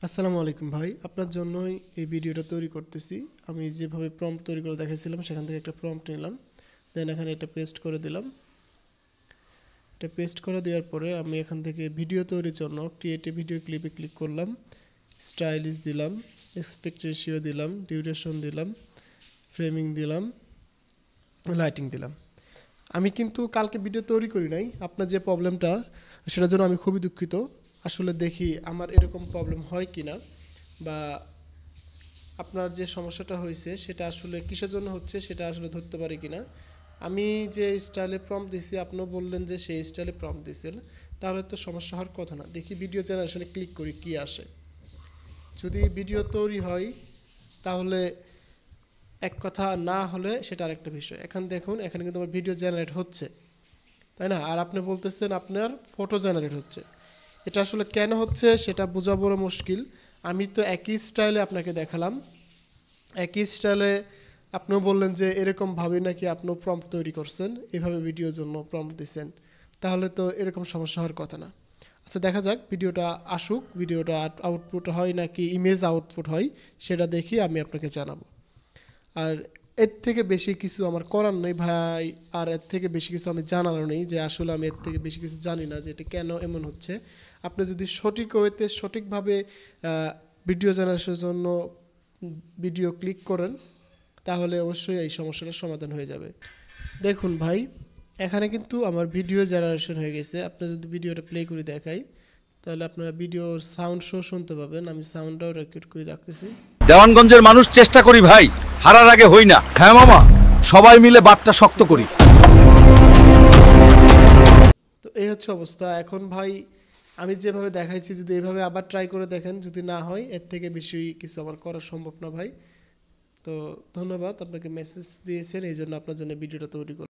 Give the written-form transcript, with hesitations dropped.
আসসালামু আলাইকুম ভাই, আপনার জন্যই এই ভিডিওটা তৈরি করতেছি। আমি যেভাবে প্রম্পট তৈরি করে দেখাইছিলাম সেখান থেকে একটা প্রম্পট নিলাম, দেন এখানে এটা পেস্ট করে দিলাম। এটা পেস্ট করে দেওয়ার পরে আমি এখান থেকে ভিডিও তৈরির জন্য ক্রিয়েট এ ভিডিও ক্লিপে ক্লিক করলাম, স্টাইলিশ দিলাম, এসপেক্ট রেশিও দিলাম, ডিউরেশন দিলাম, ফ্রেমিং দিলাম, লাইটিং দিলাম। আমি কিন্তু কালকে ভিডিও তৈরি করি নাই, আপনার যে প্রবলেমটা সেটার জন্য আমি খুবই দুঃখিত। আসলে দেখি আমার এরকম প্রবলেম হয় কি না, বা আপনার যে সমস্যাটা হয়েছে সেটা আসলে কিসের জন্য হচ্ছে সেটা আসলে ধরতে পারি কিনা। আমি যে স্টাইলে প্রম্পট দিছি আপনিও বললেন যে সেই স্টাইলে প্রম্পট দিয়েছেন, তাহলে তো সমস্যা হওয়ার কথা না। দেখি ভিডিও জেনারেশনে ক্লিক করি কি আসে। যদি ভিডিও তৈরি হয় তাহলে এক কথা, না হলে সেটা আরেকটা বিষয়। এখন দেখুন, এখানে কিন্তু আমার ভিডিও জেনারেট হচ্ছে, তাই না? আর আপনি বলতেছেন আপনার ফটো জেনারেট হচ্ছে। এটা আসলে কেন হচ্ছে সেটা বোঝা বড় মুশকিল। আমি তো একই স্টাইলে আপনাকে দেখালাম, একই স্টাইলে আপনিও বললেন যে এরকমভাবে নাকি আপনিও প্রম্পট তৈরি করছেন, এভাবে ভিডিওর জন্য প্রম্পট দিচ্ছেন, তাহলে তো এরকম সমস্যা হওয়ার কথা না। আচ্ছা, দেখা যাক ভিডিওটা আসুক, ভিডিওটা আউটপুট হয় নাকি ইমেজ আউটপুট হয় সেটা দেখি আমি আপনাকে জানাবো। আর এর থেকে বেশি কিছু আমার করার নেই ভাই, আর এর থেকে বেশি কিছু আমি জানারও নেই, যে আসলে আমি এর থেকে বেশি কিছু জানি না যে এটা কেন এমন হচ্ছে। আপনি যদি সঠিক ওয়েতে সঠিকভাবে ভিডিও জেনারেশনের জন্য ভিডিও ক্লিক করেন তাহলে অবশ্যই এই সমস্যাটার সমাধান হয়ে যাবে। দেখুন ভাই, এখানে কিন্তু আমার ভিডিও জেনারেশন হয়ে গেছে। আপনি যদি ভিডিওটা প্লে করে দেখাই তাহলে আপনারা ভিডিওর সাউন্ড শো শুনতে পাবেন। আমি সাউন্ডটাও রেকর্ড করে রাখতেছি। দেওয়ানগঞ্জের মানুষ চেষ্টা করি ভাই, হারার আগে হই না। হ্যাঁ মামা, সবাই মিলে বাটটা শক্ত করি। তো এই হচ্ছে অবস্থা। এখন ভাই আমি যেভাবে দেখাইছি যদি এইভাবে আবার ট্রাই করে দেখেন, যদি না হয় এর থেকে বেশি কিছু আমার করা সম্ভব না ভাই। তো ধন্যবাদ, আপনাকে মেসেজ দিয়েছেন এই জন্য আপনার জন্য ভিডিওটা তৈরি করলাম।